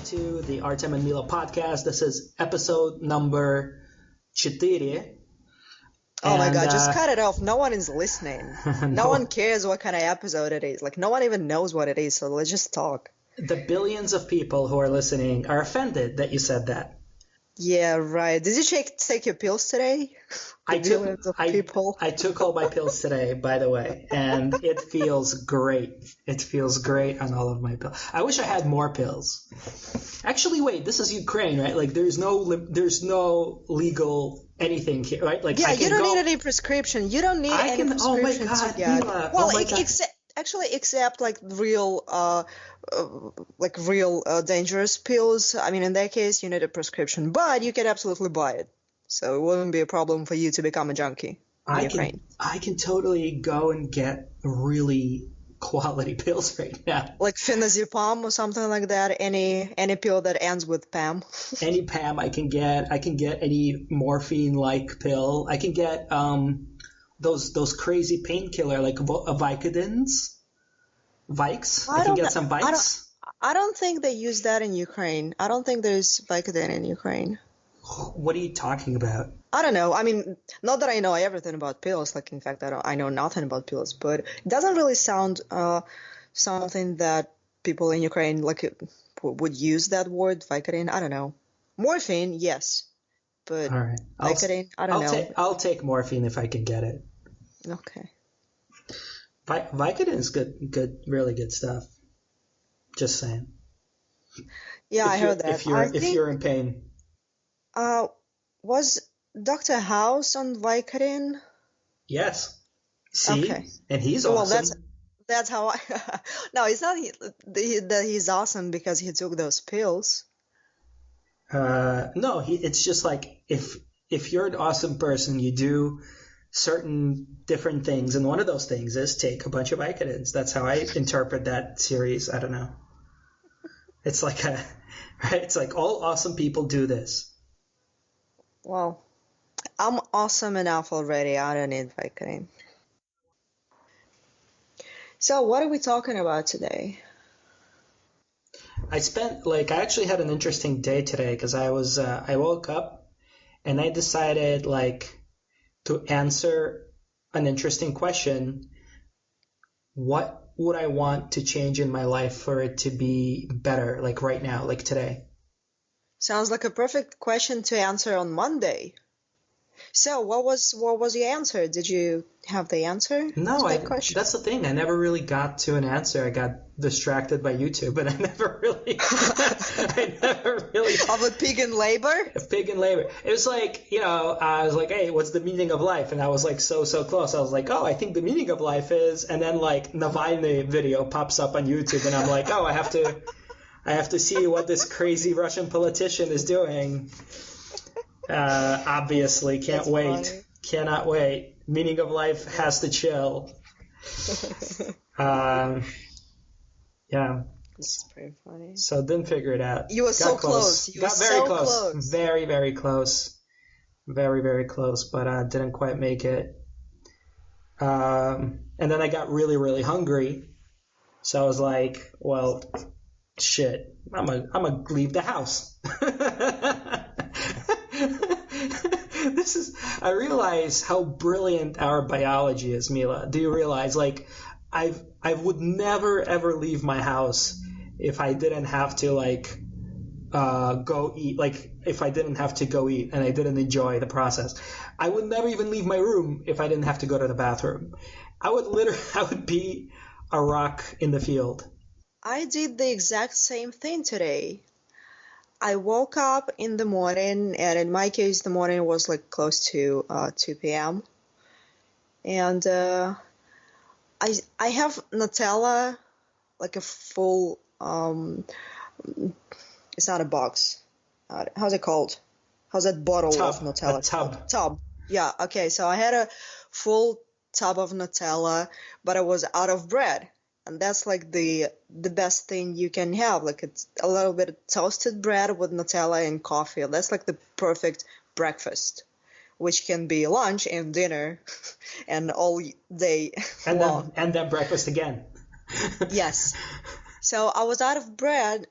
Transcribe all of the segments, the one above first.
to the Artem and Mila podcast. This is episode number 4. Oh my God, just cut it off. No one is listening. No one cares what kind of episode it is. Like, no one even knows what it is, so let's just talk. The billions of people who are listening are offended that you said that. Yeah, right. Did you take your pills today? I took all my pills today, by the way, and it feels great. It feels great on all of my pills. I wish I had more pills. Actually, wait, this is Ukraine, right? Like, there's no legal anything here, right? Like, yeah, you don't need any prescription. You don't need any prescription. Oh my God, Mila, well, except like real dangerous pills. I mean, in that case, you need a prescription, but you can absolutely buy it. So it wouldn't be a problem for you to become a junkie in Ukraine. I can totally go and get really quality pills right now. Like phenazepam or something like that. Any pill that ends with Pam. Any Pam I can get. I can get any morphine-like pill. I can get those crazy painkiller like Vicodins. Vikes. I can get some Vikes. I don't think they use that in Ukraine. I don't think there's Vicodin in Ukraine. What are you talking about? I don't know. I mean, not that I know everything about pills. Like, in fact, I know nothing about pills. But it doesn't really sound something that people in Ukraine would use that word, Vicodin. I don't know. Morphine, yes. But all right. Vicodin, I don't know. I'll take morphine if I can get it. Okay. Vicodin is good, really good stuff. Just saying. Yeah, I heard that. If you're in pain. Was Dr. House on Vicodin? Yes. See? Okay. And he's awesome. Well, that's how I... No, it's not that he's awesome because he took those pills. No, it's just like if you're an awesome person, you do certain different things, and one of those things is take a bunch of Vicodins. That's how I interpret that series. I don't know. It's like right? It's like all awesome people do this. Well, I'm awesome enough already. I don't need Vicodin. So what are we talking about today? I actually had an interesting day today because I woke up and I decided to answer an interesting question. What would I want to change in my life for it to be better, like right now, like today? Sounds like a perfect question to answer on Monday. So what was your answer? Did you have the answer to that question? That's the thing. I never really got to an answer. I got distracted by YouTube, and I never really Of a pig in labor? A pig in labor. It was like, I was like, hey, what's the meaning of life? And I was like so close. I was like, oh, I think the meaning of life is, and then like Navalny video pops up on YouTube, and I'm like, oh, I have to see what this crazy Russian politician is doing. Obviously, can't wait. Funny. Cannot wait. Meaning of life has to chill. Yeah. This is pretty funny. So didn't figure it out. You were so close. You got very close. Very, very close. Very, very close, but didn't quite make it. And then I got really, really hungry. So I was like, well, shit, I'm gonna leave the house. I realize how brilliant our biology is, Mila. Do you realize, I would never ever leave my house if I didn't have to go eat. Like if I didn't have to go eat and I didn't enjoy the process. I would never even leave my room if I didn't have to go to the bathroom. I would be a rock in the field. I did the exact same thing today. I woke up in the morning, and in my case, the morning was close to 2 p.m. And I have Nutella, like a full. It's not a box. How's it called? How's that bottle of Nutella? A tub. Yeah. Okay. So I had a full tub of Nutella, but I was out of bread. And that's the best thing you can have. It's a little bit of toasted bread with Nutella and coffee. That's the perfect breakfast, which can be lunch and dinner and all day long. And then breakfast again. Yes. So I was out of bread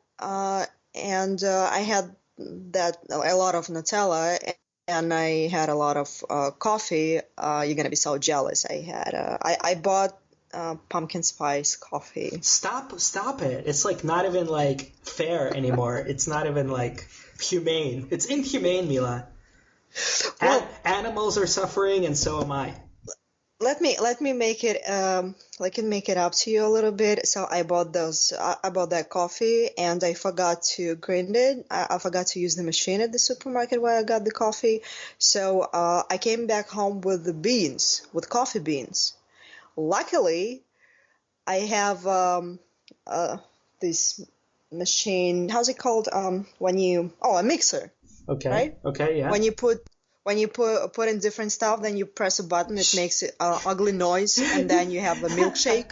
and I had that a lot of Nutella, and I had a lot of coffee. You're gonna be so jealous. I bought pumpkin spice coffee. Stop it. It's like not even like fair anymore. It's not even like humane. It's inhumane, Mila. Well, Animals are suffering, and so am I. let me make it make it up to you a little bit. So I bought that coffee, and I forgot to grind it. I forgot to use the machine at the supermarket where I got the coffee. So I came back home with coffee beans. Luckily, I have this machine. How's it called? A mixer, Okay. right? Okay. Yeah. When you put in different stuff, then you press a button. It makes it ugly noise, and then you have a milkshake.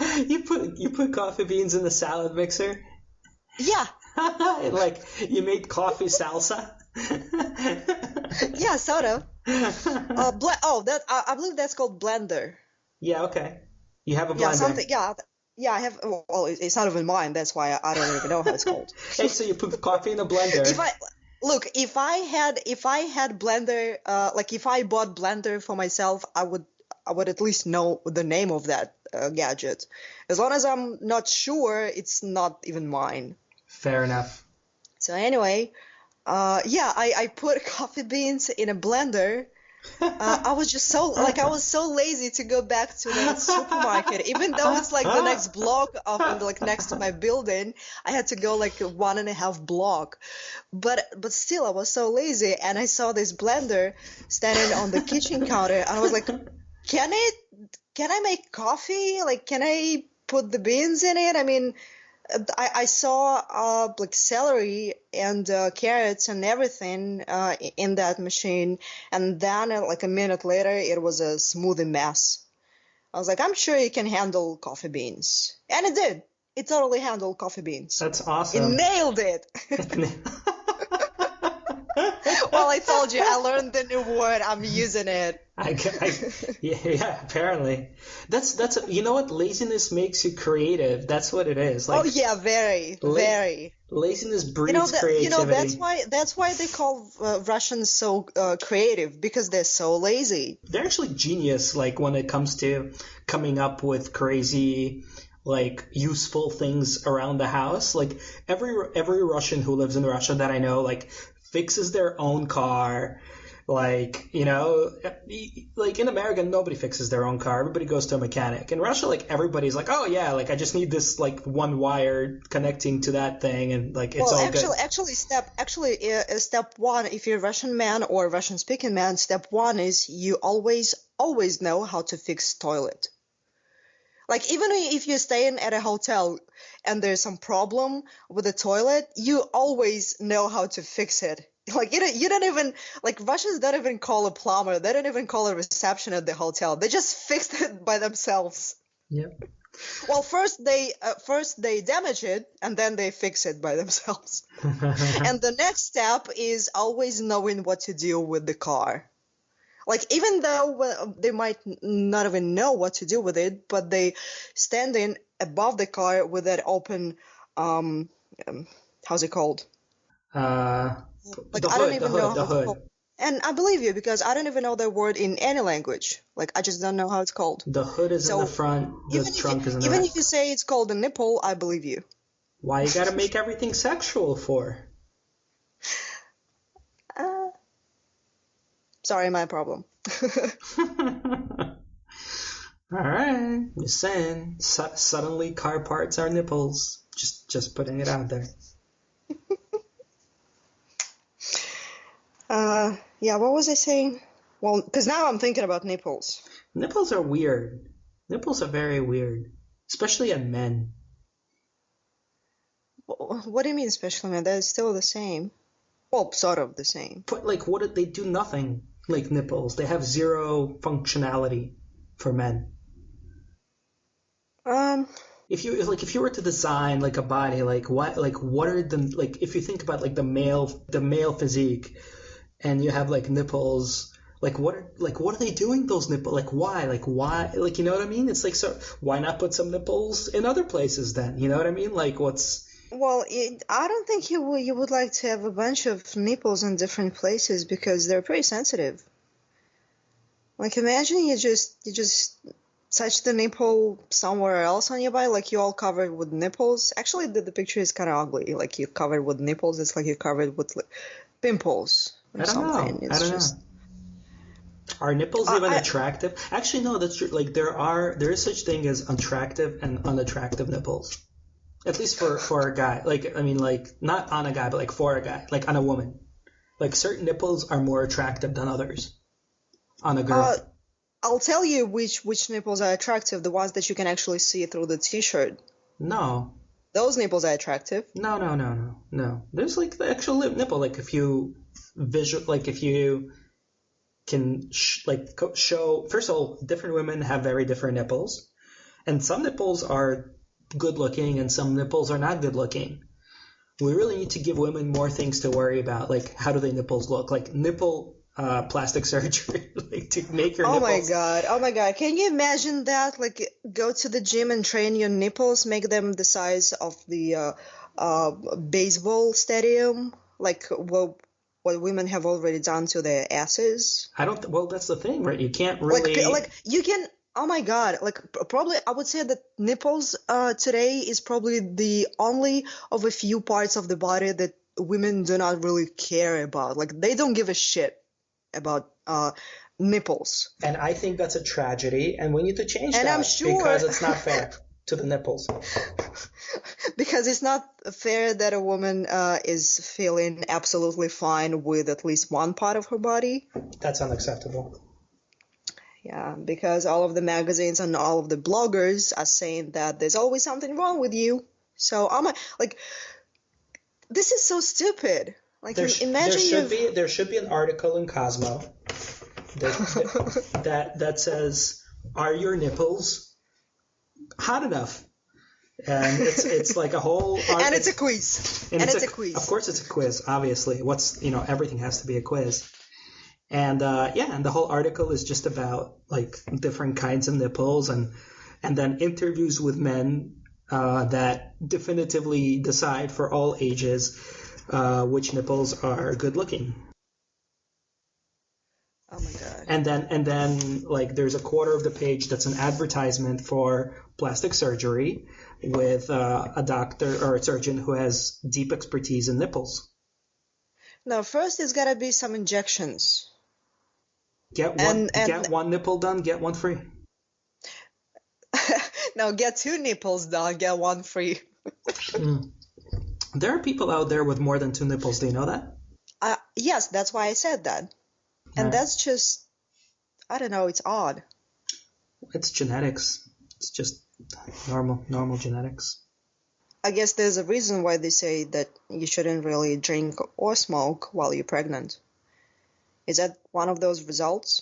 You put coffee beans in the salad mixer. Yeah. Like you made coffee salsa. Yeah, sort of. I believe that's called blender. Yeah. Okay. You have a blender. Yeah, something. Yeah, I have. Well, it's not even mine. That's why I don't even know how it's called. Hey, so you put coffee in a blender. If I had blender, if I bought blender for myself, I would at least know the name of that gadget. As long as I'm not sure, it's not even mine. Fair enough. So anyway, I put coffee beans in a blender. I was so lazy to go back to the supermarket, even though it's like the next block next to my building. I had to go like 1.5 block, but still I was so lazy, and I saw this blender standing on the kitchen counter, and I was like, can I make coffee? Like, can I put the beans in it? I mean, I saw celery and carrots and everything in that machine, and then like a minute later it was a smoothie mess. I was like, I'm sure it can handle coffee beans, and it did. It totally handled coffee beans. That's awesome. It nailed it. Well, I told you, I learned the new word. I'm using it. Yeah, apparently. That's you know what? Laziness makes you creative. That's what it is. Like, oh yeah, very. Laziness breeds creativity. That's why they call Russians so creative, because they're so lazy. They're actually genius. Like when it comes to coming up with crazy, like useful things around the house. Like every Russian who lives in Russia that I know, like fixes their own car. Like, you know, like in America, nobody fixes their own car. Everybody goes to a mechanic. In Russia, like everybody's like, oh yeah, like I just need this like one wire connecting to that thing, and like it's all good. Step one, if you're a Russian man or a Russian speaking man, step one is you always know how to fix toilet. Like even if you're staying at a hotel and there's some problem with the toilet, you always know how to fix it. Like you don't even, like, Russians don't even call a plumber. They don't even call a reception at the hotel. They just fixed it by themselves. Yep. Well, first they damage it, and then they fix it by themselves. And the next step is always knowing what to do with the car. Like, even though they might not even know what to do with it, but they standing above the car with that open, how's it called? Like I don't even know how it's called. And I believe you, because I don't even know the word in any language. Like, I just don't know how it's called. The hood is in the front, the trunk is in the back. Even if you say it's called a nipple, I believe you. Why you gotta make everything sexual for? Sorry, my problem. Alright, just saying. Suddenly car parts are nipples. Just putting it out there. Yeah, what was I saying? Well, because now I'm thinking about nipples. Nipples are weird. Nipples are very weird, especially in men. What do you mean, especially men? They're still the same. Well, sort of the same. But like, what did they do? Nothing. Like nipples, they have zero functionality for men. If you were to design like a body, like what are the, like, if you think about like the male physique, and you have like nipples, like what are they doing, those nipples? Like why, you know what I mean? It's like, so why not put some nipples in other places then? You know what I mean? Like what's Well, I don't think you would like to have a bunch of nipples in different places because they're pretty sensitive. Like imagine you just touch the nipple somewhere else on your body, like you're all covered with nipples. Actually, the picture is kind of ugly. Like you're covered with nipples. It's like you're covered with like, pimples or I don't know. something. I It's don't know. just. Are nipples even I attractive? Actually, no, that's true. Like there is such thing as attractive and unattractive nipples. At least for a guy. Like I mean like not on a guy, but like for a guy, like on a woman. Like certain nipples are more attractive than others on a girl. uh, I'll tell you which nipples are attractive. The ones that you can actually see through the t-shirt. No. Those nipples are attractive. No. There's like the actual nipple. Like if you if you can show. First of all, different women have very different nipples, and some nipples are good looking, and some nipples are not good looking. We really need to give women more things to worry about, like how do their nipples look, like nipple plastic surgery, like to make your nipples. Oh my god, can you imagine that? Like, go to the gym and train your nipples, make them the size of the baseball stadium, like what women have already done to their asses. I don't. Well, that's the thing, right? You can't really. Like you can. Oh my god, like probably I would say that nipples today is probably the only of a few parts of the body that women do not really care about. Like they don't give a shit about nipples. And I think that's a tragedy, and we need to change And that I'm sure because it's not fair to the nipples. because it's not fair that a woman is feeling absolutely fine with at least one part of her body. That's unacceptable. Yeah, because all of the magazines and all of the bloggers are saying that there's always something wrong with you. So like, this is so stupid. Like, imagine there should be an article in Cosmo that says, "Are your nipples hot enough?" And it's like a whole and it's a quiz. And it's a quiz. Of course, it's a quiz. Obviously, everything has to be a quiz. And and the whole article is just about like different kinds of nipples and then interviews with men that definitively decide for all ages which nipples are good looking. Oh my god. And then like there's a quarter of the page that's an advertisement for plastic surgery with a doctor or a surgeon who has deep expertise in nipples. Now, first there's gotta be some injections. Get one nipple done, get one free. No, get 2 nipples done, get 1 free. There are people out there with more than 2 nipples. Do you know that? Yes, that's why I said that. And that's just, I don't know, it's odd. It's genetics. It's just normal genetics. I guess there's a reason why they say that you shouldn't really drink or smoke while you're pregnant. Is that one of those results?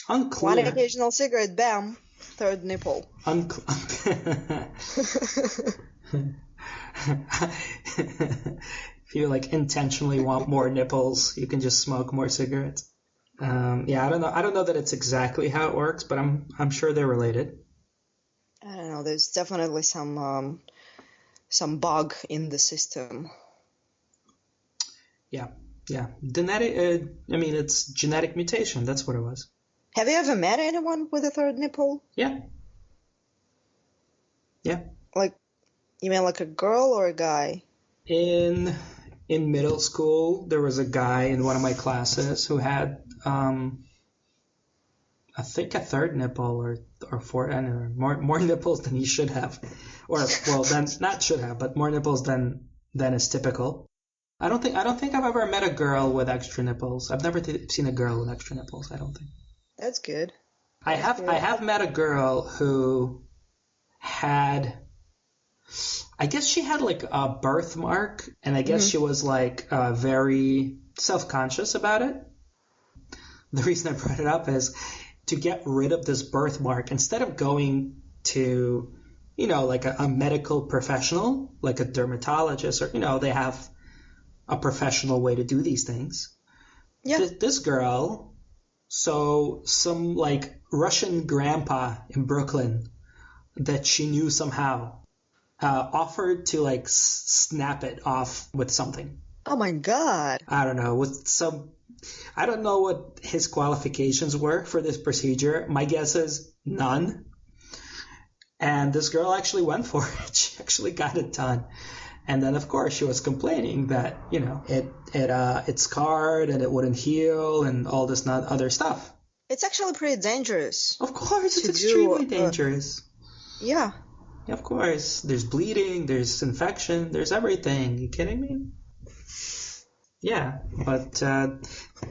Unclear. One occasional cigarette, bam, 3rd nipple. If you like intentionally want more nipples, you can just smoke more cigarettes. I don't know that it's exactly how it works, but I'm sure they're related. I don't know. There's definitely some bug in the system. Yeah. It's genetic mutation. That's what it was. Have you ever met anyone with a 3rd nipple? Yeah. Like, you mean like a girl or a guy? In middle school, there was a guy in one of my classes who had, I think a 3rd nipple or 4th, I don't know, more nipples than he should have, then not should have, but more nipples than is typical. I don't think I've ever met a girl with extra nipples. I've never seen a girl with extra nipples. I don't think. That's good. I have met a girl who had, I guess she had like a birthmark, and I guess she was like very self-conscious about it. The reason I brought it up is to get rid of this birthmark, instead of going to, like a medical professional, like a dermatologist, or, they have a professional way to do these things. Yeah. This girl, so some like Russian grandpa in Brooklyn that she knew somehow offered to like snap it off with something. Oh my God. I don't know, I don't know what his qualifications were for this procedure. My guess is none. And this girl actually went for it. She actually got it done. And then, of course, she was complaining that, it scarred and it wouldn't heal and all this other stuff. It's actually pretty dangerous. Of course, it's extremely dangerous. Yeah. Of course. There's bleeding, there's infection, there's everything. You kidding me? Yeah, but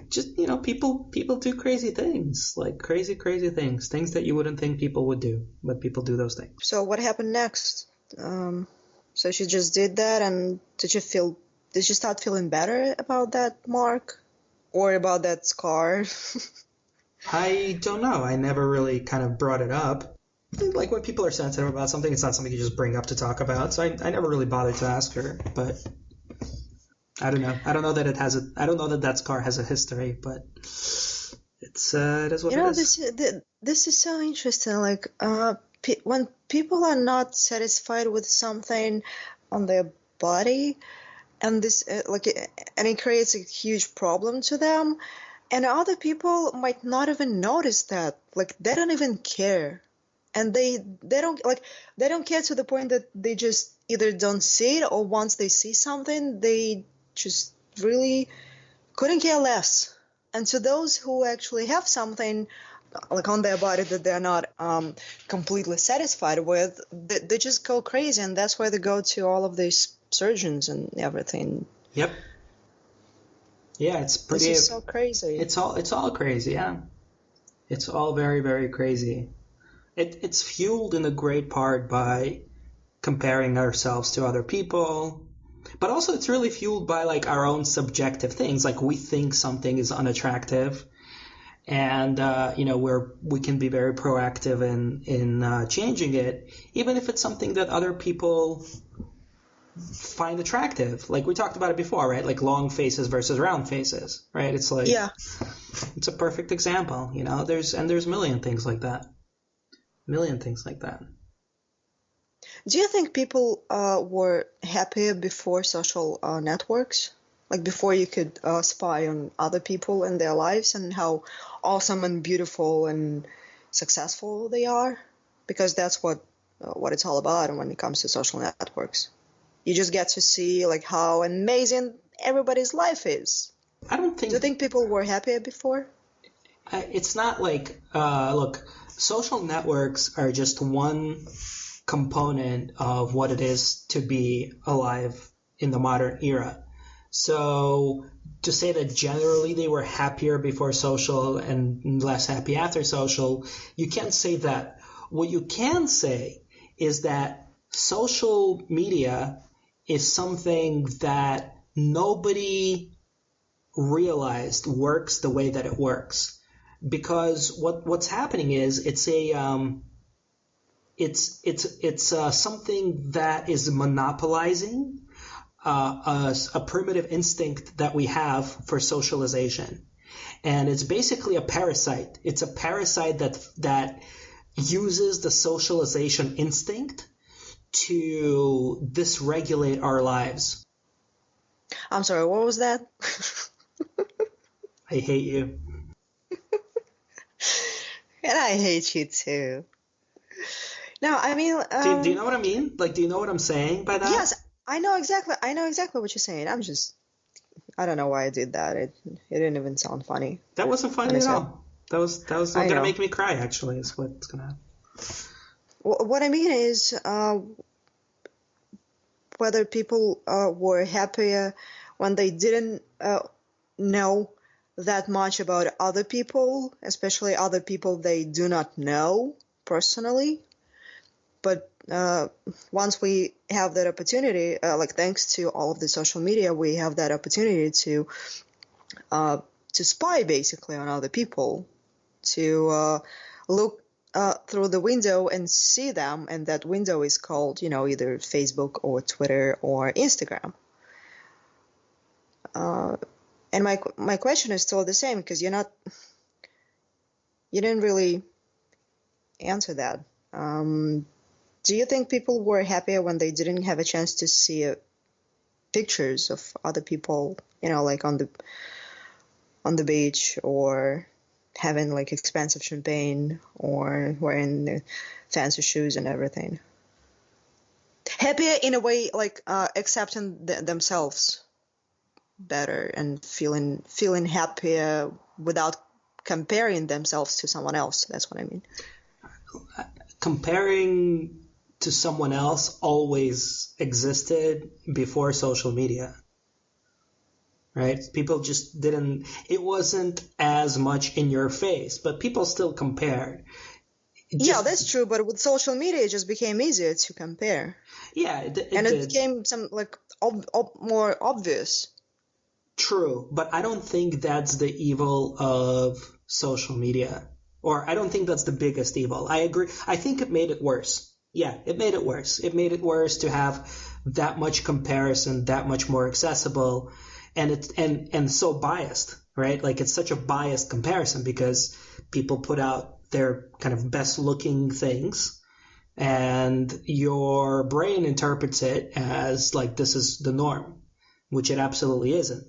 just, people do crazy things, like crazy things that you wouldn't think people would do, but people do those things. So what happened next? So she just did that, and did you start feeling better about that mark or about that scar? I don't know. I never really kind of brought it up. Like when people are sensitive about something, it's not something you just bring up to talk about. So I never really bothered to ask her, but I don't know. I don't know that I don't know that scar has a history, but it is what it is. This is so interesting. Like, when people are not satisfied with something on their body, and it creates a huge problem to them, and other people might not even notice that. Like, they don't even care, and they don't care to the point that they just either don't see it, or once they see something, they just really couldn't care less. And to those who actually have something like on their body that they're not completely satisfied with, they just go crazy, and that's why they go to all of these surgeons and everything. Yep. Yeah, it's pretty. This is so crazy. It's all crazy. Yeah, it's all very, very crazy. It's fueled in a great part by comparing ourselves to other people, but also it's really fueled by like our own subjective things. Like we think something is unattractive, and we can be very proactive in changing it, even if it's something that other people find attractive. Like we talked about it before, right? Like long faces versus round faces, right? It's like, yeah, it's a perfect example. There's a million things like that. Do you think people were happier before social networks? Like before you could spy on other people and their lives and how awesome and beautiful and successful they are? Because that's what it's all about when it comes to social networks. You just get to see like how amazing everybody's life is. I don't think. Do you think people were happier before? It's not like look, social networks are just one component of what it is to be alive in the modern era. So to say that generally they were happier before social and less happy after social, you can't say that. What you can say is that social media is something that nobody realized works the way that it works. Because what's happening is it's something that is monopolizing a primitive instinct that we have for socialization, and it's basically a parasite. It's a parasite that uses the socialization instinct to dysregulate our lives. I'm sorry, what was that? I hate you. And I hate you too. No, I mean, do you know what I mean? Like, do you know what I'm saying by that? Yes, I know exactly what you're saying. I don't know why I did that. It didn't even sound funny. That wasn't funny at all. That was gonna make me cry. Actually, is what's gonna happen. What I mean is, whether people were happier when they didn't know that much about other people, especially other people they do not know personally. But once we have that opportunity, like thanks to all of the social media, we have that opportunity to spy basically on other people, to look through the window and see them, and that window is called, either Facebook or Twitter or Instagram. And my question is still the same, because you didn't really answer that. Do you think people were happier when they didn't have a chance to see pictures of other people, like on the beach, or having like expensive champagne, or wearing fancy shoes and everything? Happier in a way, like accepting themselves better and feeling happier without comparing themselves to someone else. That's what I mean. Comparing to someone else always existed before social media, right? People just didn't, it wasn't as much in your face, but people still compared. Yeah, that's true, but with social media, it just became easier to compare. Yeah, it became more obvious. True, but I don't think that's the evil of social media. Or I don't think that's the biggest evil. I agree. I think it made it worse. Yeah, it made it worse. It made it worse to have that much comparison, that much more accessible, and so biased, right? Like it's such a biased comparison because people put out their kind of best looking things and your brain interprets it as like this is the norm, which it absolutely isn't.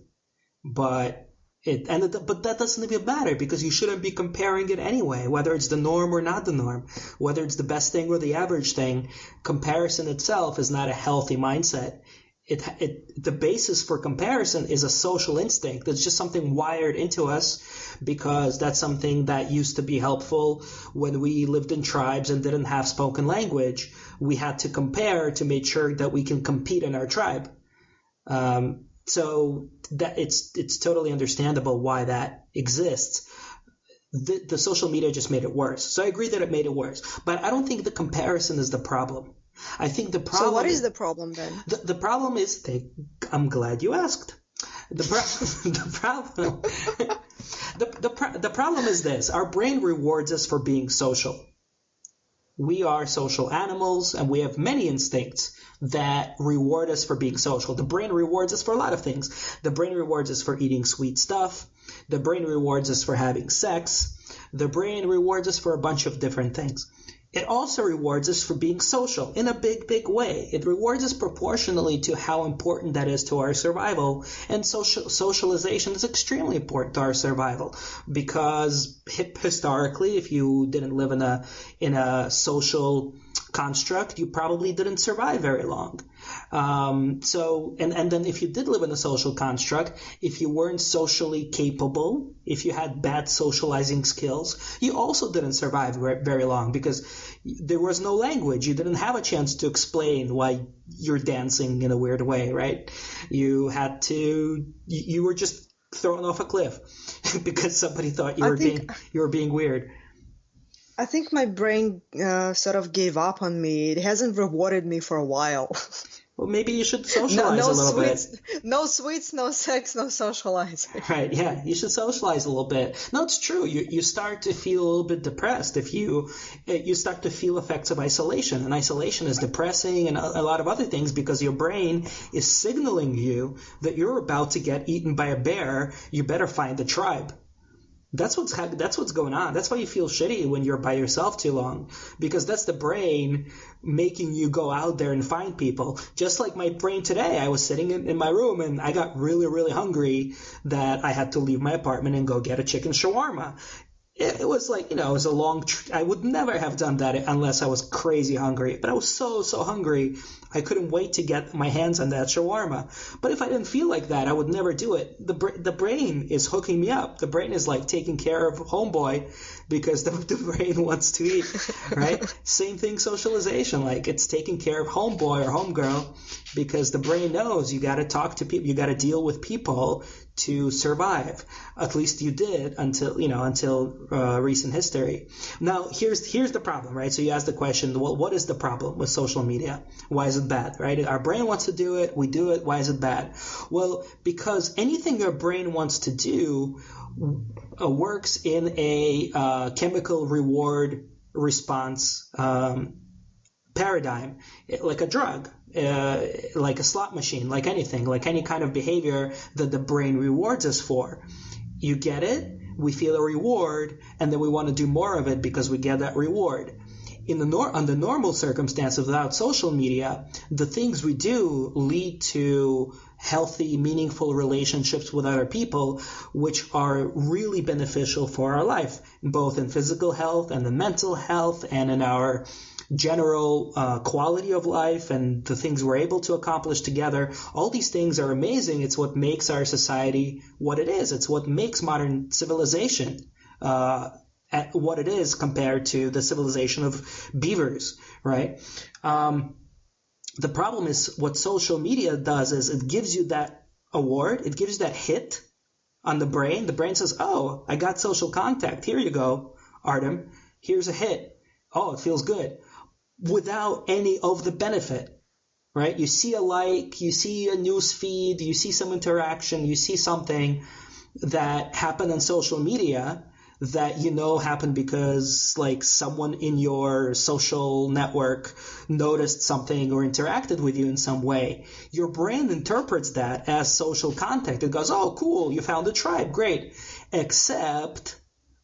But that doesn't even matter because you shouldn't be comparing it anyway, whether it's the norm or not the norm, whether it's the best thing or the average thing. Comparison itself is not a healthy mindset. The basis for comparison is a social instinct. It's just something wired into us because that's something that used to be helpful when we lived in tribes and didn't have spoken language. We had to compare to make sure that we can compete in our tribe. So that it's totally understandable why that exists. The social media just made it worse. So I agree that it made it worse. But I don't think the comparison is the problem. I think the problem. So what is the problem then? The problem is, I'm glad you asked. The problem is this: our brain rewards us for being social. We are social animals, and we have many instincts that reward us for being social. The brain rewards us for a lot of things. The brain rewards us for eating sweet stuff. The brain rewards us for having sex. The brain rewards us for a bunch of different things. It also rewards us for being social in a big, big way. It rewards us proportionally to how important that is to our survival. And socialization is extremely important to our survival because historically, if you didn't live in a social construct, you probably didn't survive very long. And then if you did live in a social construct, if you weren't socially capable, if you had bad socializing skills, you also didn't survive very long because there was no language. You didn't have a chance to explain why you're dancing in a weird way, right? You were just thrown off a cliff because somebody thought you were being weird. I think my brain sort of gave up on me. It hasn't rewarded me for a while. Well, maybe you should socialize a little bit. No sweets, no sex, no socializing. Right, yeah, you should socialize a little bit. No, it's true. You start to feel a little bit depressed if you start to feel effects of isolation. And isolation is depressing and a lot of other things because your brain is signaling you that you're about to get eaten by a bear. You better find a tribe. That's what's going on. That's why you feel shitty when you're by yourself too long, because that's the brain making you go out there and find people. Just like my brain today, I was sitting in my room and I got really, really hungry that I had to leave my apartment and go get a chicken shawarma. It was like, it was a long I would never have done that unless I was crazy hungry. But I was so hungry, I couldn't wait to get my hands on that shawarma. But if I didn't feel like that, I would never do it. The brain is hooking me up. The brain is like taking care of homeboy because the brain wants to eat, right? Same thing, socialization. Like it's taking care of homeboy or homegirl because the brain knows you got to talk to people, you got to deal with people to survive. At least you did until recent history. Now, here's the problem, right? So you asked the question, well, what is the problem with social media? Why is it bad, right? Our brain wants to do it. We do it. Why is it bad? Well, because anything your brain wants to do works in a chemical reward response paradigm, like a drug, like a slot machine, like anything, like any kind of behavior that the brain rewards us for. You get it, we feel a reward, and then we want to do more of it because we get that reward. under normal circumstances without social media, the things we do lead to healthy, meaningful relationships with other people, which are really beneficial for our life, both in physical health and in mental health and in our general quality of life and the things we're able to accomplish together. All these things are amazing. It's what makes our society what it is. It's what makes modern civilization at what it is compared to the civilization of beavers, right? The problem is what social media does is it gives you that award, it gives you that hit on the brain. The brain says, oh, I got social contact. Here you go, Artem. Here's a hit. Oh, it feels good. Without any of the benefit, right? You see a like, you see a news feed, you see some interaction, you see something that happened on social media that you know happened because like someone in your social network noticed something or interacted with you in some way. Your brain interprets that as social contact. It goes, oh, cool, you found a tribe, great. Except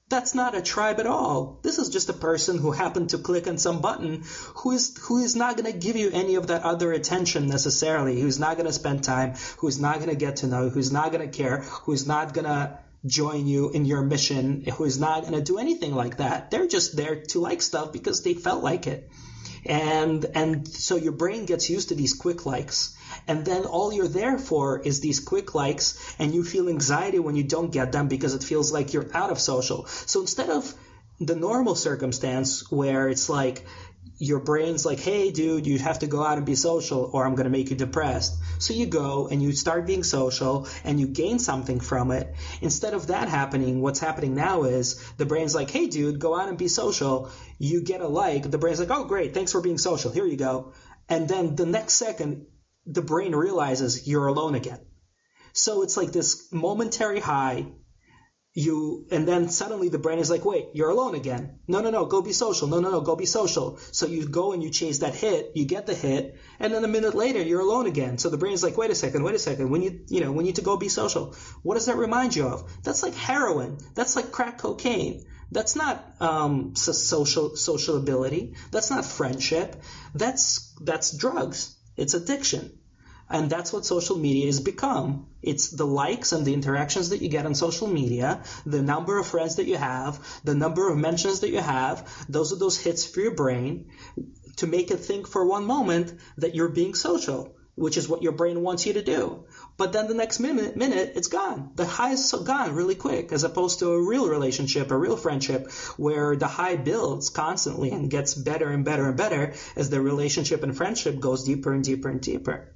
that's not a tribe at all. This is just a person who happened to click on some button who is not going to give you any of that other attention necessarily, who's not going to spend time, who's not going to get to know you, who's not going to care, who's not going to join you in your mission, who's not going to do anything like that. They're just there to like stuff because they felt like it. And so your brain gets used to these quick likes. And then all you're there for is these quick likes, and you feel anxiety when you don't get them because it feels like you're out of social. So instead of the normal circumstance where it's like your brain's like, hey, dude, you have to go out and be social or I'm going to make you depressed. So you go and you start being social and you gain something from it. Instead of that happening, what's happening now is the brain's like, hey, dude, go out and be social. You get a like. The brain's like, oh, great. Thanks for being social. Here you go. And then the next second, the brain realizes you're alone again. So it's like this momentary high. And then suddenly the brain is like, wait, you're alone again. No, go be social. No, go be social. So you go and you chase that hit, you get the hit, and then a minute later you're alone again. So the brain is like, wait a second, we need to go be social. What does that remind you of? That's like heroin. That's like crack cocaine. That's not social ability. That's not friendship. That's drugs. It's addiction. And that's what social media has become. It's the likes and the interactions that you get on social media, the number of friends that you have, the number of mentions that you have. Those are those hits for your brain to make it think for one moment that you're being social, which is what your brain wants you to do. But then the next minute, it's gone. The high is gone really quick, as opposed to a real relationship, a real friendship, where the high builds constantly and gets better and better and better as the relationship and friendship goes deeper and deeper and deeper.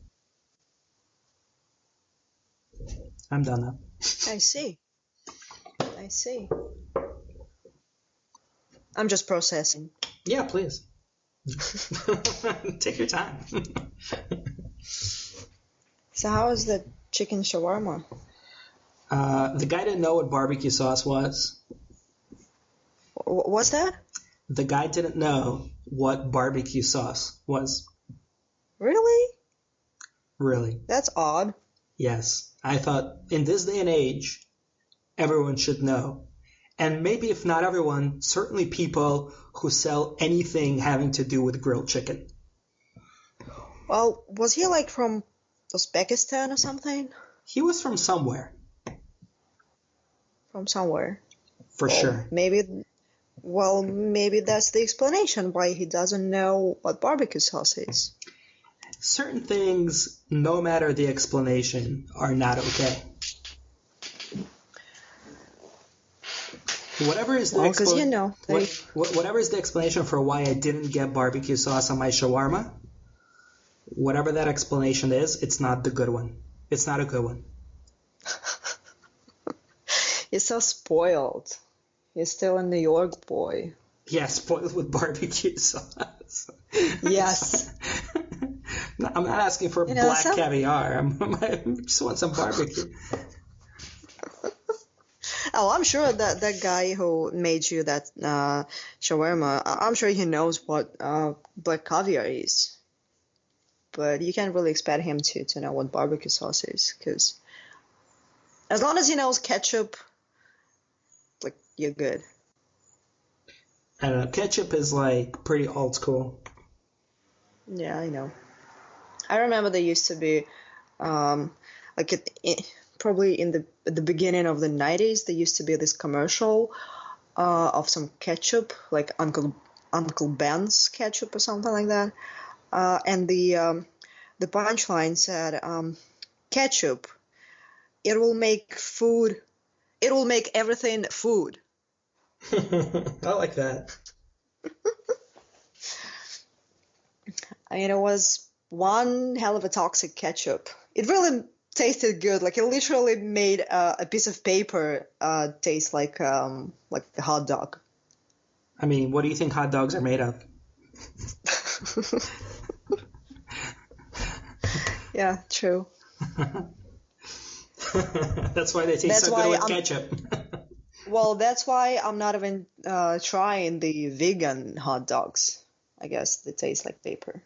I'm done now. I see. I'm just processing. Yeah, please. Take your time. So how is the chicken shawarma? The guy didn't know what barbecue sauce was. What's that? The guy didn't know what barbecue sauce was. Really? Really. That's odd. Yes. I thought in this day and age, everyone should know. And maybe if not everyone, certainly people who sell anything having to do with grilled chicken. Well, was he like from Uzbekistan or something? He was from somewhere. From somewhere. For sure. Maybe that's the explanation why he doesn't know what barbecue sauce is. Certain things, no matter the explanation, are not okay. Whatever is the whatever is the explanation for why I didn't get barbecue sauce on my shawarma, whatever that explanation is, it's not the good one. It's not a good one. You're so spoiled. You're still a New York boy. Yeah, spoiled with barbecue sauce. Yes. I'm not asking for black caviar. I just want some barbecue. Oh, I'm sure that guy who made you that shawarma, I'm sure he knows what black caviar is. But you can't really expect him to know what barbecue sauce is, because as long as he knows ketchup, like, you're good. I don't know. Ketchup is like pretty old school. Yeah, I know. I remember there used to be, like probably in the beginning of the 90s, there used to be this commercial of some ketchup, like Uncle Ben's ketchup or something like that. And the punchline said, ketchup, it will make everything food. I like that. I mean, it was one hell of a toxic ketchup. It really tasted good. Like it literally made a piece of paper taste like a hot dog. I mean, what do you think hot dogs are made of? Yeah, true. That's why they taste so good with ketchup. Well, that's why I'm not even trying the vegan hot dogs. I guess they taste like paper.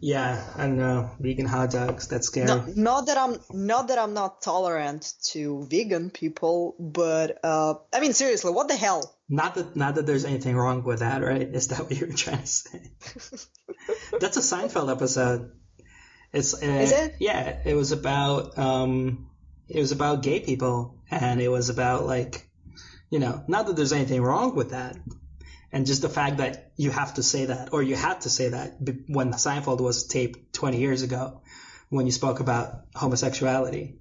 Yeah, I don't know. Vegan hot dogs, that's scary. Not that I'm not tolerant to vegan people, but I mean seriously, what the hell? Not that there's anything wrong with that, right? Is that what you were trying to say? That's a Seinfeld episode. Is it? Yeah, it was about gay people, and it was about like, not that there's anything wrong with that, and just the fact that you have to say that, or you had to say that when Seinfeld was taped 20 years ago, when you spoke about homosexuality.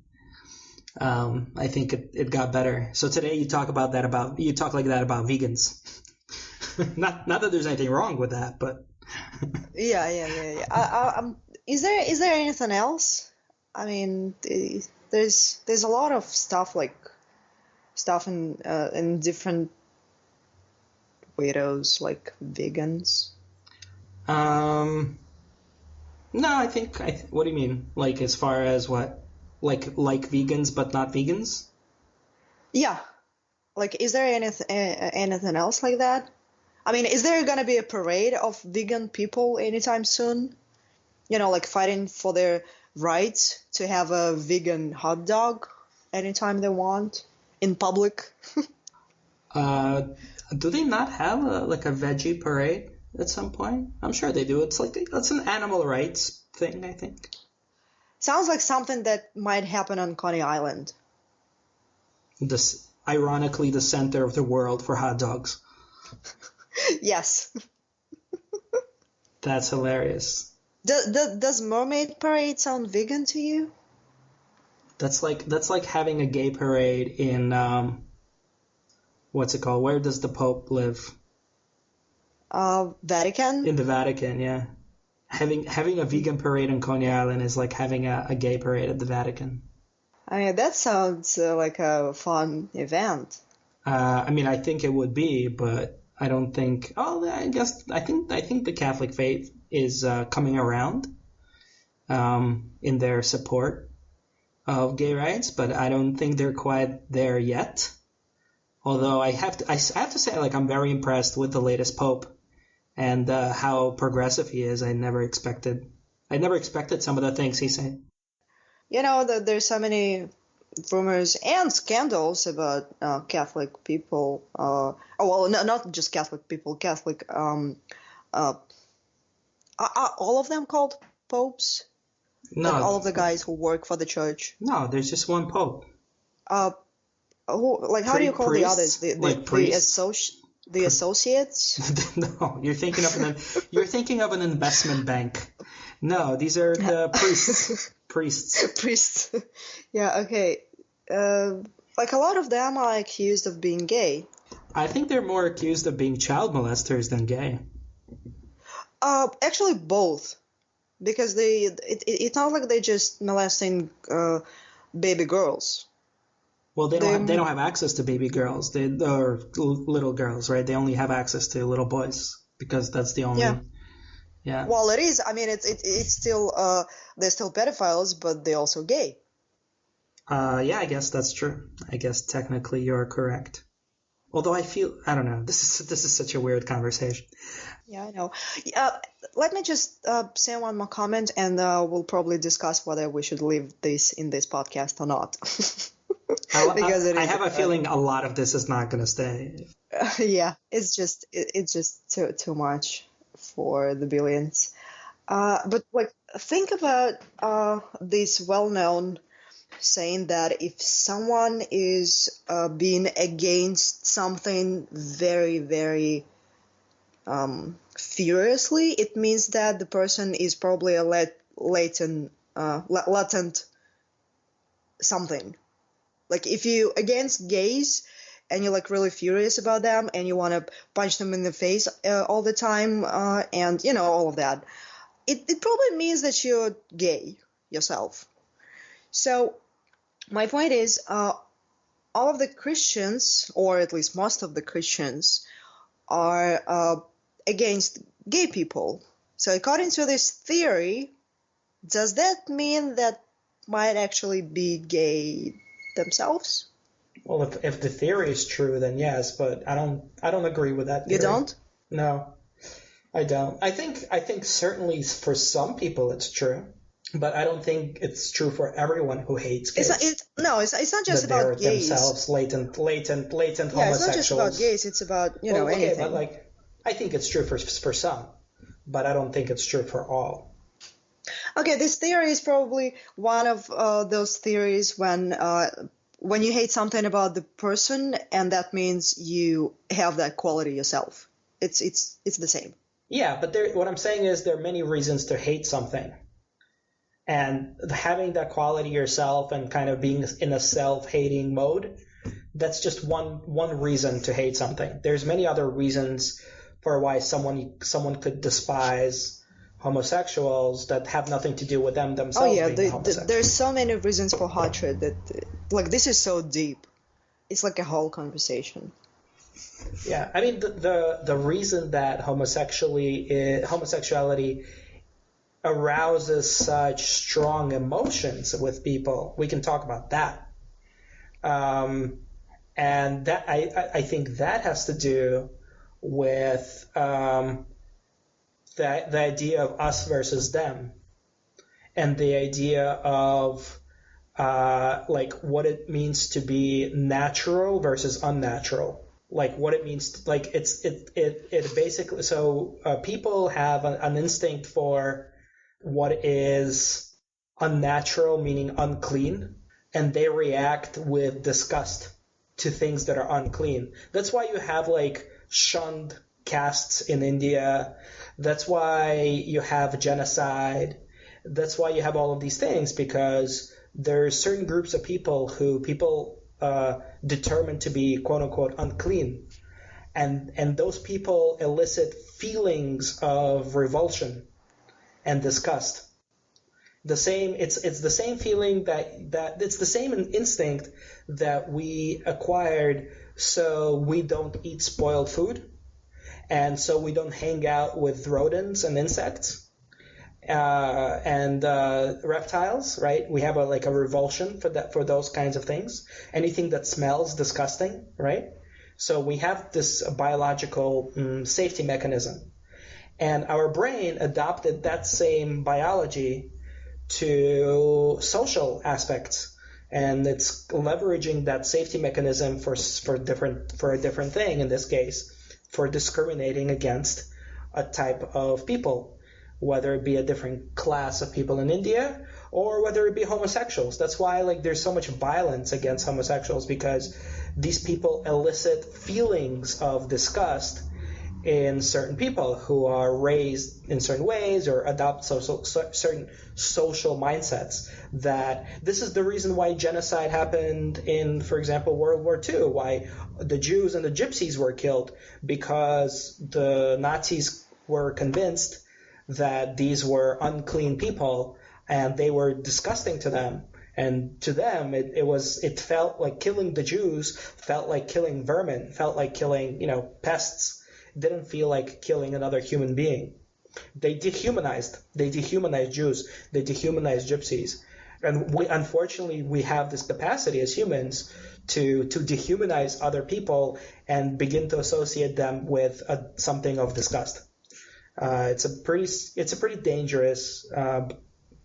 I think it got better. So today you talk like that about vegans. not that there's anything wrong with that, but yeah. Is there anything else? I mean, there's a lot of stuff in different widows, like vegans. No, I think what do you mean? Like as far as what? Like vegans but not vegans? Yeah. Like, is there anything else like that? I mean, is there gonna be a parade of vegan people anytime soon? Like fighting for their rights to have a vegan hot dog anytime they want in public? Do they not have a veggie parade at some point? I'm sure they do. It's an animal rights thing, I think. Sounds like something that might happen on Coney Island. Ironically, the center of the world for hot dogs. Yes. That's hilarious. Does Mermaid Parade sound vegan to you? That's like having a gay parade in what's it called? Where does the Pope live? Vatican? In the Vatican, yeah. Having a vegan parade on Coney Island is like having a gay parade at the Vatican. I mean, that sounds like a fun event. I mean, I think it would be, but I don't think. Oh, I think the Catholic faith is coming around in their support of gay rights, but I don't think they're quite there yet. Although I have to say, like, I'm very impressed with the latest Pope. And how progressive he is. I never expected some of the things he said. There's so many rumors and scandals about Catholic people. Well, no, not just Catholic people. Catholic. Are all of them called popes? No. Like all of the guys who work for the church. No, there's just one pope. How do you call priests? The others? The associates? No, you're thinking of an investment bank. No, these are the priests. Priests. Yeah, okay. Like a lot of them are accused of being gay. I think they're more accused of being child molesters than gay. Actually both. Because it's not like they're just molesting baby girls. Well, they don't have access to baby girls. Or little girls, right? They only have access to little boys because that's the only. Yeah. Well, it is. I mean, it's still they're still pedophiles, but they're also gay. Yeah, I guess that's true. I guess technically you're correct. Although I don't know. This is such a weird conversation. Yeah, I know. Let me just say one more comment, and we'll probably discuss whether we should leave this in this podcast or not. because it I is have a feeling a lot of this is not going to stay. yeah, it's just too much for the billions. But like think about this well-known saying that if someone is being against something very, very furiously, it means that the person is probably a latent something. Like if you against gays and you're like really furious about them and you want to punch them in the face all the time and you know all of that, it probably means that you're gay yourself. So my point is, all of the Christians, or at least most of the Christians, are against gay people. So according to this theory, does that mean that might actually be gay themselves? Well, if the theory is true, then yes, but I don't agree with that theory. You don't? No, I don't. I think certainly for some people it's true, but I don't think it's true for everyone who hates gays. It's not just that about they're gays. themselves latent homosexuals. Yeah, it's not just about gays. It's about okay, anything. But like, I think it's true for some, but I don't think it's true for all. Okay, this theory is probably one of those theories when you hate something about the person, and that means you have that quality yourself. It's the same. Yeah, but what I'm saying is there are many reasons to hate something. And having that quality yourself and kind of being in a self-hating mode, that's just one reason to hate something. There's many other reasons for why someone could despise homosexuals that have nothing to do with them themselves being homosexual. There's so many reasons for hatred that, like, this is so deep. It's like a whole conversation. Yeah, I mean the reason that homosexuality arouses such strong emotions with people, we can talk about that. And that I think that has to do with the idea of us versus them, and the idea of like what it means to be natural versus unnatural. Like what it means to, like it basically, so people have an instinct for what is unnatural, meaning unclean, and they react with disgust to things that are unclean. That's why you have like shunned castes in India. That's why you have genocide. That's why you have all of these things, because there's certain groups of people who determined to be quote unquote unclean, and those people elicit feelings of revulsion and disgust. It's the same feeling that it's the same instinct that we acquired, so we don't eat spoiled food, and so we don't hang out with rodents and insects and reptiles, right? We have a revulsion for those kinds of things. Anything that smells disgusting, right? So we have this biological safety mechanism. And our brain adopted that same biology to social aspects, and it's leveraging that safety mechanism for a different thing, in this case, for discriminating against a type of people, whether it be a different class of people in India or whether it be homosexuals. That's why there's so much violence against homosexuals, because these people elicit feelings of disgust in certain people who are raised in certain ways or adopt certain social mindsets. That this is the reason why genocide happened in, for example, World War II, why the Jews and the Gypsies were killed, because the Nazis were convinced that these were unclean people and they were disgusting to them. And to them, it felt like killing the Jews felt like killing vermin, felt like killing, pests. Didn't feel like killing another human being. They dehumanized Jews. They dehumanized Gypsies. And unfortunately, we have this capacity as humans to dehumanize other people and begin to associate them with something of disgust. It's a pretty dangerous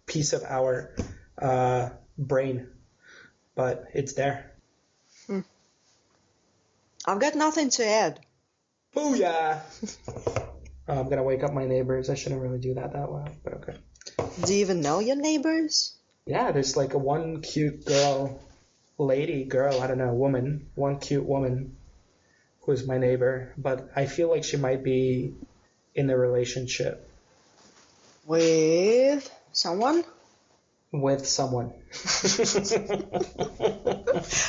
piece of our brain, but it's there. I've got nothing to add. Booyah! Oh, I'm gonna wake up my neighbors. I shouldn't really do that loud, but okay. Do you even know your neighbors? Yeah, there's like one cute girl, I don't know, woman, one cute woman who's my neighbor, but I feel like she might be in a relationship With someone? with someone.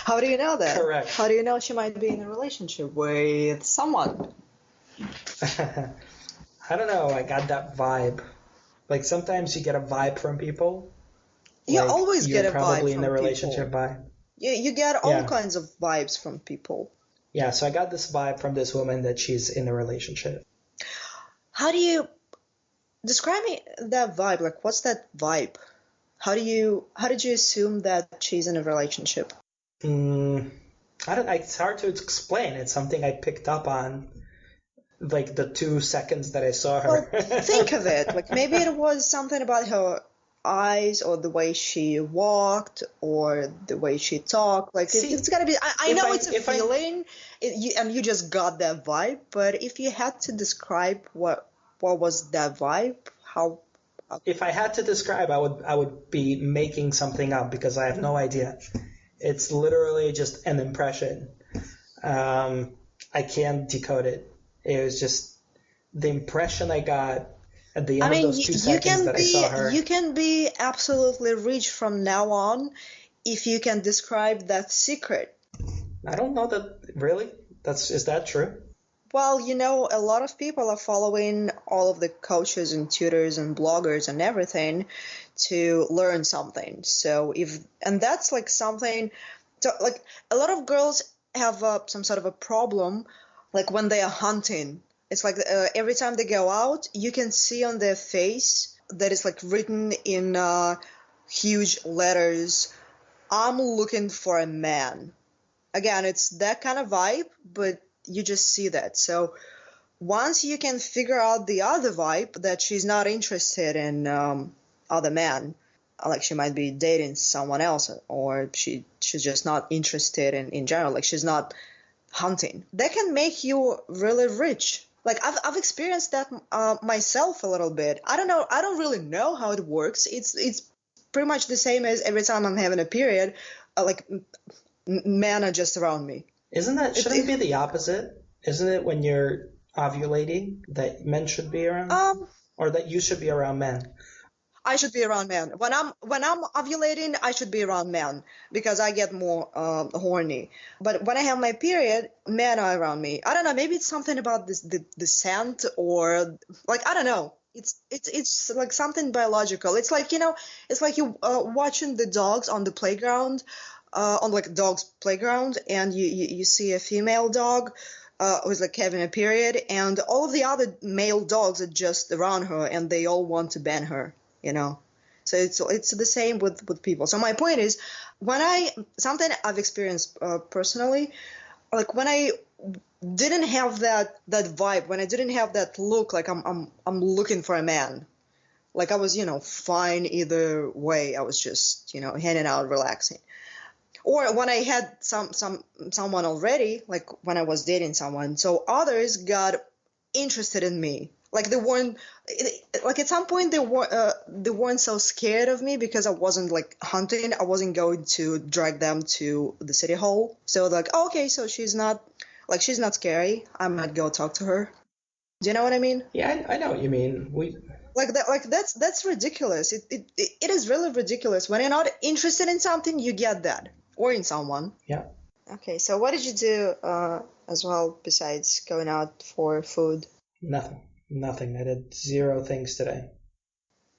How do you know that? Correct. How do you know she might be in a relationship with someone? I don't know, I got that vibe. Like sometimes you get a vibe from people. You Like, always get a you're probably vibe in the from relationship people. vibe. You get all Yeah. kinds of vibes from people. Yeah, so I got this vibe from this woman that she's in a relationship. How do you describe me that vibe? Like, what's that vibe? How did you assume that she's in a relationship? It's hard to explain. It's something I picked up on like the 2 seconds that I saw her. Well, think of it. Like maybe it was something about her eyes or the way she walked or the way she talked. Like See, it's gotta be. I know it's a if I- feeling, and you just got that vibe. But if you had to describe what was that vibe, how? If I had to describe, I would be making something up because I have no idea. It's literally just an impression. I can't decode it. It was just the impression I got at the end of those 2 seconds that I saw her. You can be absolutely rich from now on if you can describe that secret. I don't know that really. Is that true? Well, you know, a lot of people are following all of the coaches and tutors and bloggers and everything to learn something. So and that's like something, so like a lot of girls have some sort of a problem, like when they are hunting. It's like every time they go out, you can see on their face that it's like written in huge letters, "I'm looking for a man." Again, it's that kind of vibe, but you just see that. So once you can figure out the other vibe, that she's not interested in other men, like she might be dating someone else, or she's just not interested in general, like she's not hunting, that can make you really rich. Like I've experienced that myself a little bit. I don't know. I don't really know how it works. It's pretty much the same as every time I'm having a period, like men are just around me. Shouldn't it be the opposite? Isn't it when you're ovulating that men should be around? Or that you should be around men? I should be around men. When I'm ovulating, I should be around men because I get more horny. But when I have my period, men are around me. I don't know. Maybe it's something about the scent, or like I don't know. It's like something biological. It's like, you know, it's like you watching the dogs on the playground, on like dog's playground, and you see a female dog who's like having a period, and all of the other male dogs are just around her, and they all want to ban her. You know, so it's the same with people. So my point is, something I've experienced personally, like when I didn't have that vibe, when I didn't have that look, like I'm looking for a man, like I was, you know, fine either way. I was just, you know, hanging out, relaxing. Or when I had someone already, like when I was dating someone, so others got interested in me. Like they weren't, like at some point they weren't so scared of me because I wasn't like hunting. I wasn't going to drag them to the city hall. So like, oh, okay, so she's not scary. I might go talk to her. Do you know what I mean? Yeah, I know what you mean. That's ridiculous. It is really ridiculous. When you're not interested in something, you get that, or in someone. Yeah. Okay, so what did you do as well besides going out for food? Nothing. I did 0 things today.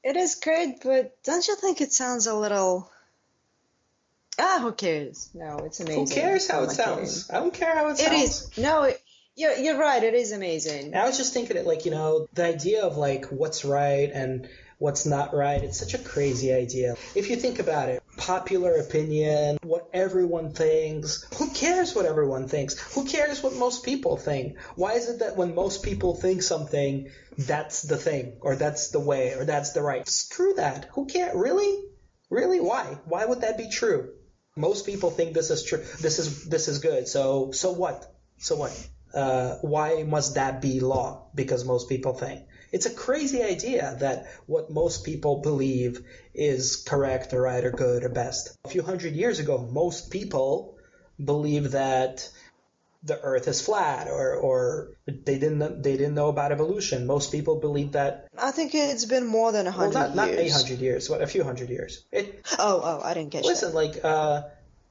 It is great, but don't you think it sounds a little... who cares? No, it's amazing. Who cares how it sounds? I don't care how it sounds. It is. No, you're right. It is amazing. I was just thinking it, like, you know, the idea of like what's right and what's not right, it's such a crazy idea. If you think about it, popular opinion, what everyone thinks, who cares what everyone thinks? Who cares what most people think? Why is it that when most people think something, that's the thing, or that's the way, or that's the right? Screw that. Who cares? Really? Really? Why? Why would that be true? Most people think this is true. This is good. So what? So what? Why must that be law? Because most people think. It's a crazy idea that what most people believe is correct or right or good or best. A few hundred years ago, most people believed that the earth is flat, or they didn't know about evolution. Most people believe that. I think it's been more than 100 Well, years. not 800 years, but a few hundred years. I didn't catch Listen, that. like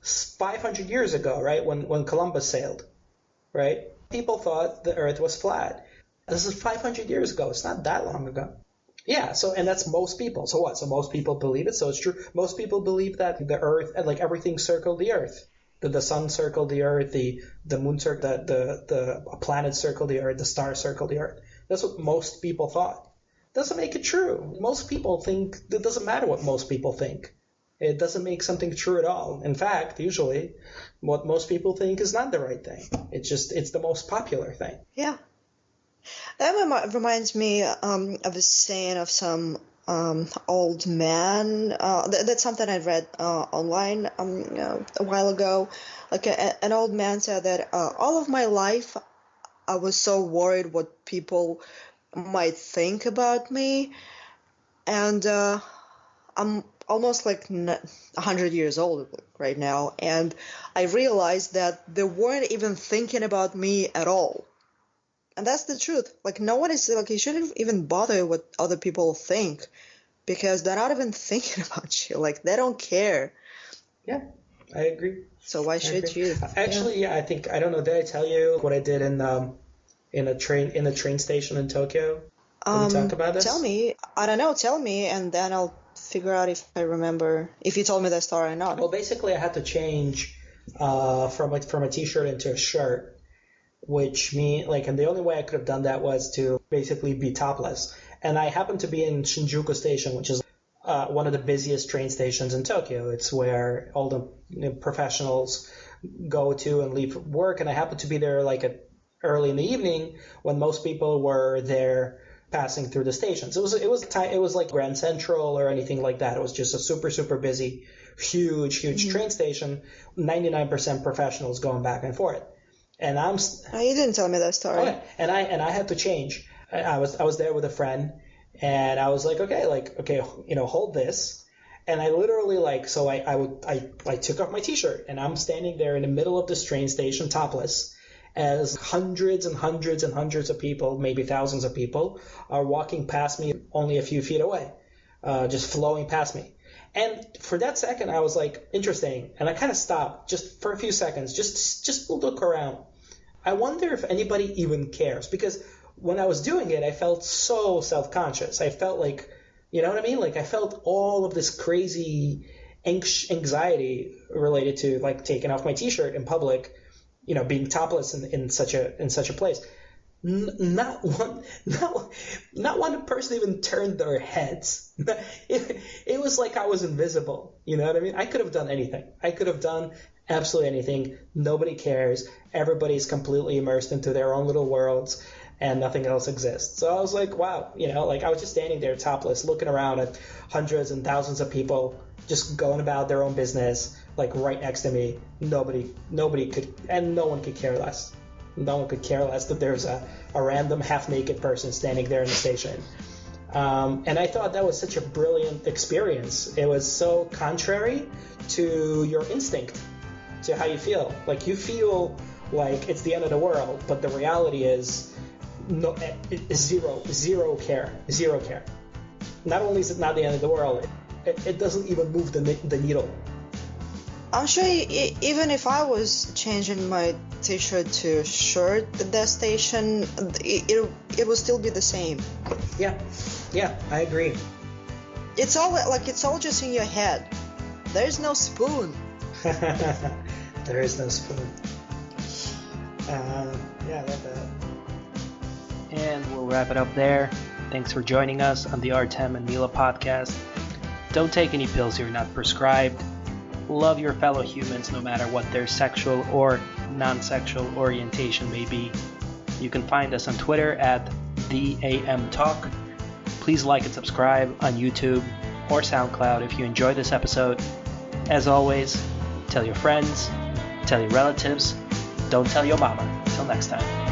500 years ago, right, when Columbus sailed, right, people thought the earth was flat. This is 500 years ago. It's not that long ago. Yeah, and that's most people. So what? So most people believe it, so it's true. Most people believe that the earth, like everything circled the earth. The sun circled the earth, the moon circled, the planets circled the earth, the stars circled the earth. That's what most people thought. Doesn't make it true. Most people think, it doesn't matter what most people think. It doesn't make something true at all. In fact, usually, what most people think is not the right thing. It's the most popular thing. Yeah. That reminds me of a saying of some old man. That's something I read online a while ago. Like an old man said that all of my life I was so worried what people might think about me, and I'm almost like 100 years old right now, and I realized that they weren't even thinking about me at all. And that's the truth. Like, no one is, like, you shouldn't even bother what other people think, because they're not even thinking about you. Like, they don't care. Yeah, I agree. So why should you? Actually, yeah, I think, I don't know, did I tell you what I did in a train station in Tokyo? Did we talk about this? Tell me. I don't know. Tell me, and then I'll figure out if I remember, if you told me that story or not. Well, basically, I had to change from a t-shirt into a shirt. Which and the only way I could have done that was to basically be topless. And I happened to be in Shinjuku Station, which is one of the busiest train stations in Tokyo. It's where all the professionals go to and leave work. And I happened to be there early in the evening when most people were there passing through the stations. It was like Grand Central or anything like that. It was just a super, super busy, huge train station. 99% professionals going back and forth. And you didn't tell me that story. Okay. And I had to change. I was there with a friend, and I was like, okay, hold this. And I literally I took off my t-shirt, and I'm standing there in the middle of this train station topless, as hundreds and hundreds and hundreds of people, maybe thousands of people, are walking past me only a few feet away, just flowing past me. And for that second, I was like, interesting. And I kind of stopped just for a few seconds, just to look around. I wonder if anybody even cares, because when I was doing it, I felt so self-conscious. I felt like, you know what I mean? Like I felt all of this crazy anxiety related to like taking off my t-shirt in public, being topless in such a place. Not one person even turned their heads. It was like I was invisible. You know what I mean? I could have done anything. I could have done absolutely anything. Nobody cares. Everybody's completely immersed into their own little worlds, and nothing else exists. So I was like, wow, I was just standing there topless, looking around at hundreds and thousands of people just going about their own business, like right next to me. Nobody could, and no one could care less. No one could care less that there's a random half-naked person standing there in the station. And I thought that was such a brilliant experience. It was so contrary to your instinct, to how you feel. Like you feel like it's the end of the world, but the reality is zero care. Not only is it not the end of the world, it doesn't even move the needle. I'm sure even if I was changing my t-shirt to shirt at that station, it would still be the same. Yeah, I agree. It's all just in your head. There's no spoon. There is no spoon. Yeah, I love that. And we'll wrap it up there. Thanks for joining us on the Artem and Mila podcast. Don't take any pills you're not prescribed. Love your fellow humans no matter what their sexual or non-sexual orientation may be. You can find us on Twitter at TheAMTalk. Please like and subscribe on YouTube or SoundCloud if you enjoyed this episode. As always, tell your friends, tell your relatives, don't tell your mama. Until next time.